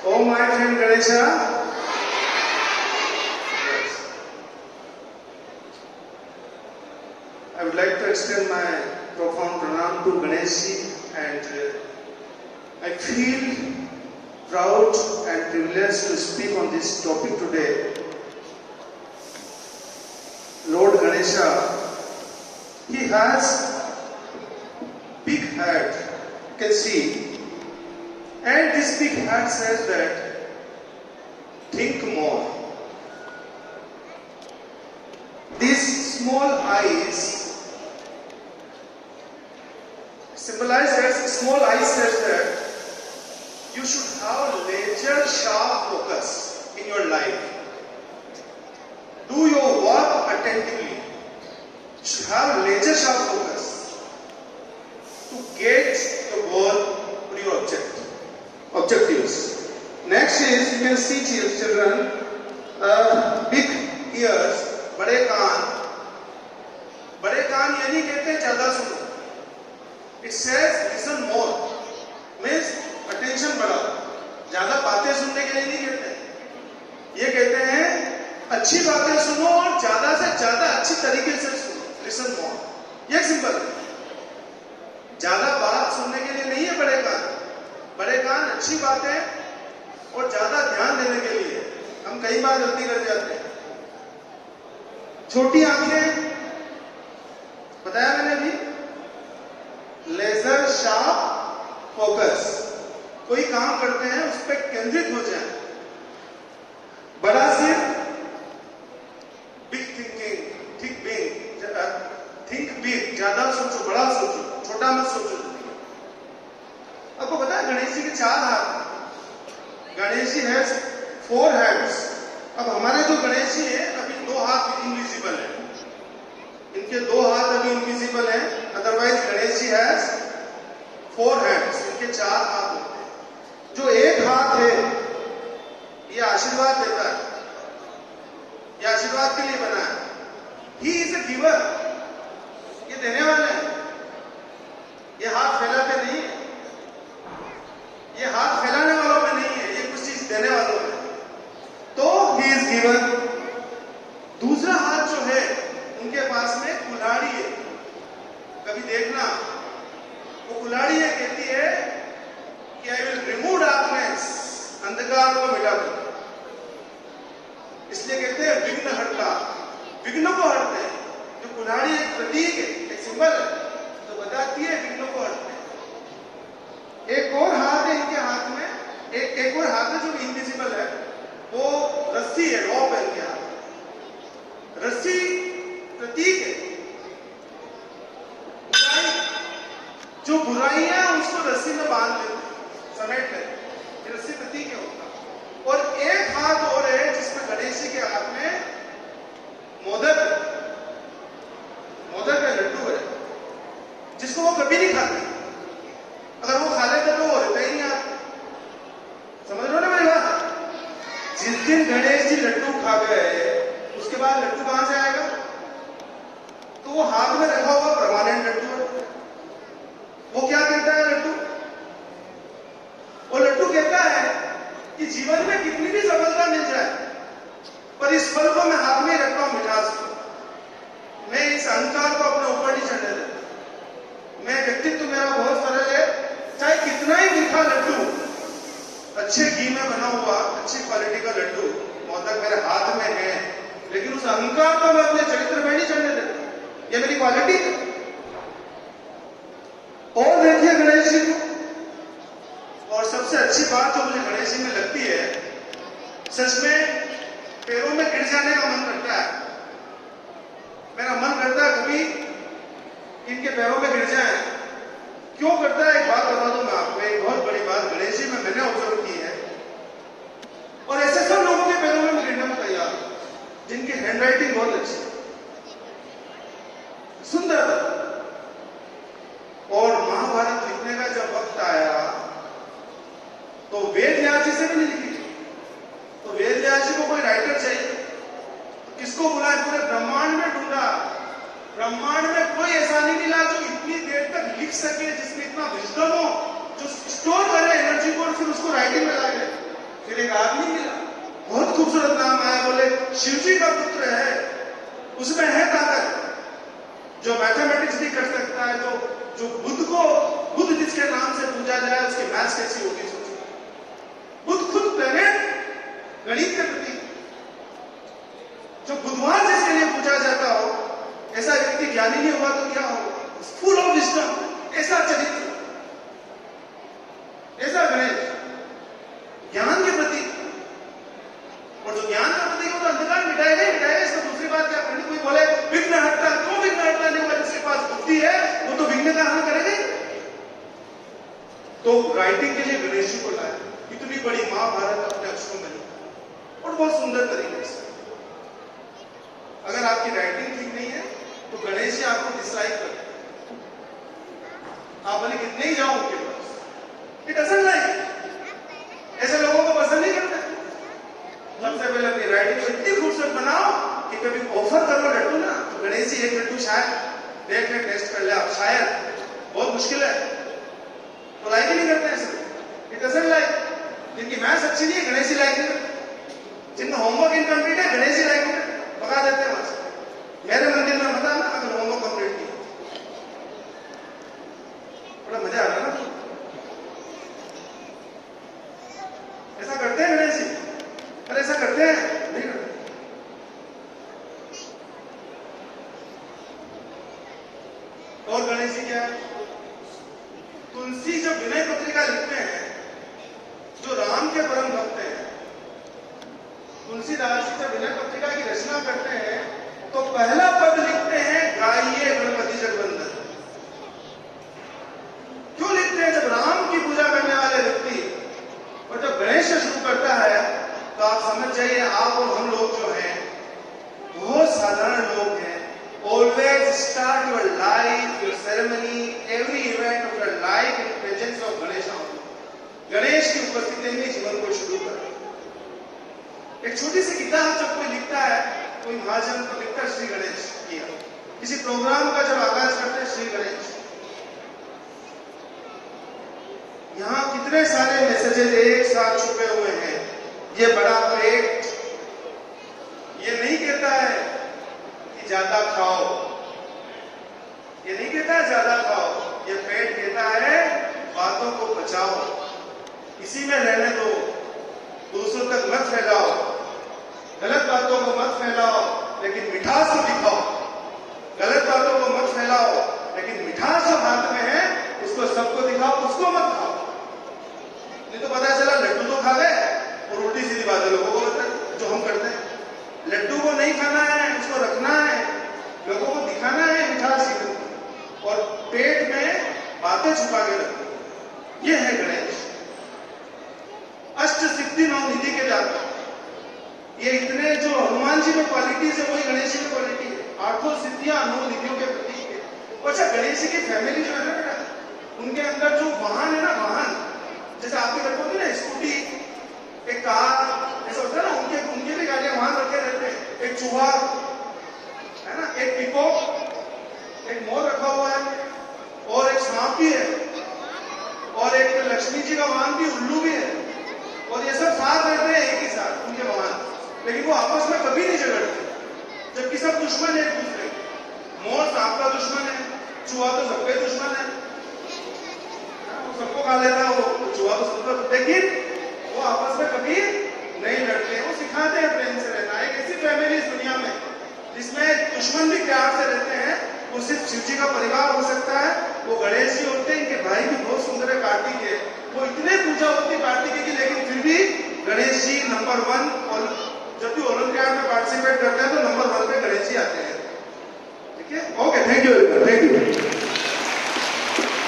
Oh, my friend Ganesha. I would like to extend my profound pranam to Ganesh and I feel proud and privileged to speak on this topic today. Lord Ganesha, he has big head, you can see. And this big heart says that, think more. These small eyes symbolize that, small eyes says that you should have laser sharp focus in your life. Do your work attentively. You should have laser sharp focus to get the goal or your objectives. Next is, you can see children, big ears, बड़े कान ये नहीं कहते ज्यादा सुनो. It says listen more, means attention बढ़ाओ. ज्यादा बातें सुनने के लिए नहीं कहते, ये कहते हैं अच्छी बातें सुनो और ज्यादा से ज्यादा अच्छी तरीके से सुनो. Listen more, ये सिंपल है. ज्यादा बात सुनने के लिए नहीं है बड़े कान अच्छी बातें और ज्यादा ध्यान देने के लिए. हम कई बार गलती कर जाते हैं. छोटी आंखें, बताया मैंने अभी, लेजर शार्प फोकस. कोई काम करते हैं उस पर केंद्रित हो जाए. बड़ा सिर, बिग थिंकिंग, थिंक बिग, ज्यादा सोचो, बड़ा सोचो, छोटा मत सोचो. आपको पता है गणेश जी के 4 हाथ. गणेश जी है 4 हैंड्स. अब हमारे जो गणेश जी है अभी 2 हाथ इनविजिबल है. इनके 2 हाथ अभी इनविजिबल है. अदरवाइज गणेश जी है 4 हैंड्स. इनके 4 हाथ होते हैं. जो एक हाथ है ये आशीर्वाद देता है, ये आशीर्वाद के लिए बना है. ही इज अ गिवर, ये देने वाला है. ये हाथ फैलाते नहीं है, ये हाथ फैलाने वालों में नहीं है, ये कुछ चीज देने वालों में. तो ही इज गिवर. दूसरा हाथ जो है उनके पास में कुल्हाड़ी है. कभी देखना, वो कुल्हाड़ी है, कहती है कि आई विल रिमूव डार्कनेस, अंधकार को मिटा दूं. इसलिए कहते हैं विघ्न हरता, विघ्न को हरते हैं. जो कुल्हाड़ी एक प्रतीक है, एक सिंबल है, तो बताती है विघ्न को हरते हैं. एक और हाथ है इनके हाथ में, एक और हाथ है जो इनविजिबल है, वो रस्सी है, रॉप है इनके हाथ. रस्सी प्रतीक है. जो बुराई है उसको रस्सी में बांध लेते, समेट लेते. ये रस्सी प्रतीक है उनका. और एक हाथ और है जिसमें गणेश जी के हाथ में मोदक का लड्डू है, जिसको वो कभी नहीं खाते. अगर वो खा लेते तो वो रहता ही नहीं. आप समझ रहे हो ना मेरी बात? जिस दिन गणेश जी लड्डू खा गए उसके बाद लड्डू कहां से आएगा? तो वो हाथ में रखा हुआ परमानेंट लड्डू है. वो क्या कहता है लड्डू? वो लड्डू कहता है कि जीवन में कितनी भी सफलता मिल जाए, पर इस फल को मैं हाथ में रखता हूं, मिठास को. मैं इस अहंकार को अपने ऊपर नहीं चढ़ने देता. मैं व्यक्तित्व मेरा बहुत सरल है. चाहे कितना ही मीठा लड्डू, अच्छे घी में बना हुआ अच्छी क्वालिटी का लड्डू मोदक मेरे हाथ में है, लेकिन उस अहंकार को मैं अपने चरित्र में नहीं चढ़ने देता. ये मेरी क्वालिटी है. और देखिए गणेश जी को, और सबसे अच्छी बात जो मुझे गणेश जी में लगती है, सच में पैरों में गिर जाने का मन करता है. मेरा मन करता है कभी इनके पैरों में गिर जाए. क्यों करता है? एक बात बता दूं मैं आपको, एक बहुत बड़ी बात गणेश जी में मैंने ऑब्जर्व की है. और ऐसे सब लोगों के पैरों में गिरने में तैयार, जिनकी हैंडराइटिंग बहुत अच्छी, सुंदर. और महाभारत लिखने का जब वक्त आया तो वेद व्यास जी से भी नहीं लिखी. तो वेद व्यास जी को कोई राइटर चाहिए, तो किसको बुलाए? पूरे ब्रह्मांड में ढूंढा. ब्रह्मांड में कोई ऐसा नहीं मिला जो इतनी देर तक लिख सके, जिसमें इतना विजडम हो, जो स्टोर करे एनर्जी को और फिर उसको राइटिंग में लाए. मैथ्स कैसी होगी सोचो। बुध खुद प्लेनेट गणित के प्रति, जो बुधवार जिसके लिए पूजा जाता हो, ऐसा व्यक्ति ज्ञानी नहीं होगा तो क्या होगा? फुल ऑफ विजडम, ऐसा चरित्र, ऐसा गणेश ज्ञान के प्रति। और जो ज्ञान का प्रतीक हो तो अंधकार मिटाएगा ही मिटाएगा। इसमें दूसरी बात क्या करनी? कोई बोले विघ्न हटता, क्यों विघ्न हटता नहीं होगा? जिसके पास बुद्धि है वो तो विघ्न का हल करेगा। तो राइटिंग के लिए गणेश जी को लाया, इतनी बड़ी महाभारत अपने अक्षरों में लिखा और बहुत सुंदर तरीके से। अगर आपकी राइटिंग ठीक नहीं है तो गणेश जी आपको डिसलाइक करते हैं। आप भले कितने ही जाओ उनके पास, इट डजंट लाइक, ऐसे लोगों को पसंद नहीं करते। सबसे पहले अपनी राइटिंग को इतनी खूबसूरत बनाओ कि कभी ऑफर करो लड्डू ना, तो गणेश जी एक लड्डू शायद देख ले, टेस्ट कर ले आप, शायद बहुत मुश्किल है तो लाइक ही नहीं करते ऐसे। It doesn't like. जिनकी मैथ्स अच्छी नहीं है गणेश जी लाइक नहीं करते, जिनका होमवर्क इनकम्प्लीट है गणेश जी लाइक नहीं करते, पका देते हैं वहां से। मेरे मंदिर में बता ना, अगर होमवर्क कंप्लीट नहीं, बड़ा मजा आ रहा ना। ऐसा करते हैं गणेश जी? अरे ऐसा करते हैं? नहीं करते। और गणेश जी क्या है? तुलसी जब विनय पत्रिका लिखते हैं, जो राम के परम भक्त हैं, तुलसीदास जी जब विनय पत्रिका की रचना करते हैं तो पहला पद लिखते हैं गाइए गणपति जगवंदन। क्यों लिखते हैं? जब राम की पूजा करने वाले व्यक्ति और जब गणेश से शुरू करता है तो आप समझ जाइए, आप और हम लोग जो हैं बहुत साधारण लोग हैं। Always start your life, your ceremony, every event of your life in presence of Ganesha. Ganesh की उपस्थिति में जीवन को शुरू करें। एक छोटी सी किताब जब कोई लिखता है, कोई महाजन तो लिखता है श्री गणेश किया। किसी प्रोग्राम का जब आगाज करते हैं श्री गणेश। यहाँ कितने सारे मैसेजेस एक साथ छुपे हुए हैं। ये बड़ा पेट ये नहीं कहता है कि ज्यादा खाओ, ये नहीं कहता है ज्यादा खाओ, ये पेट कहता है बातों को बचाओ, इसी में रहने दो, दूसरों तक मत फैलाओ, गलत बातों को मत फैलाओ लेकिन मिठास को दिखाओ। गलत बातों को मत फैलाओ लेकिन मिठास जो हाथ में है उसको सबको दिखाओ, उसको मत खाओ। नहीं तो पता चला लड्डू तो खा गए और उल्टी सीधी बातें लोगों को बताए, जो हम करते हैं। लड्डू को नहीं खाना है, उसको रखना है, लोगों को दिखाना है मिठास की, और पेट में बातें छुपा के रखना। ये है गणेश। अष्ट सिद्धि नौ निधि के जाता, ये इतने जो हनुमान जी में क्वालिटीज है वही गणेश जी में क्वालिटी है। 8 सिद्धियां 9 निधियों के प्रतीक है। अच्छा, गणेश जी की फैमिली जो है ना बेटा, उनके अंदर जो वाहन है ना, वाहन जैसे आपके घर को ना स्कूटी, एक कार ऐसा होता है ना, उनके भी गाड़ियां वहां रखे रहते हैं। एक चूहा है ना, एक पीकॉक, एक मोर रखा हुआ है, और एक सांप भी है, और एक लक्ष्मी जी का वाहन भी, उल्लू भी है, और ये सब साथ रहते हैं एक ही साथ उनके वाहन, लेकिन वो आपस में कभी नहीं झगड़ते, जबकि सब दुश्मन है एक दूसरे। मोर सांप का दुश्मन है, चूहा तो सबके दुश्मन है, सबको खा लेता है वो चूहा तो सबका, लेकिन वो आपस में कभी नहीं लड़ते। वो सिखाते हैं प्रेम से रहना। एक ऐसी फैमिली इस दुनिया में जिसमें दुश्मन भी प्यार से रहते हैं, वो सिर्फ शिव जी का परिवार हो सकता है। वो गणेश जी होते हैं, इनके भाई भी बहुत सुंदर है कार्तिक है, वो इतने पूजा होती है कार्तिक की, लेकिन फिर भी गणेश जी नंबर 1। और जब भी ओलंपियाड में पार्टिसिपेट करते हैं तो नंबर 1 पे गणेश जी आते हैं। ठीक है, ओके, थैंक यू।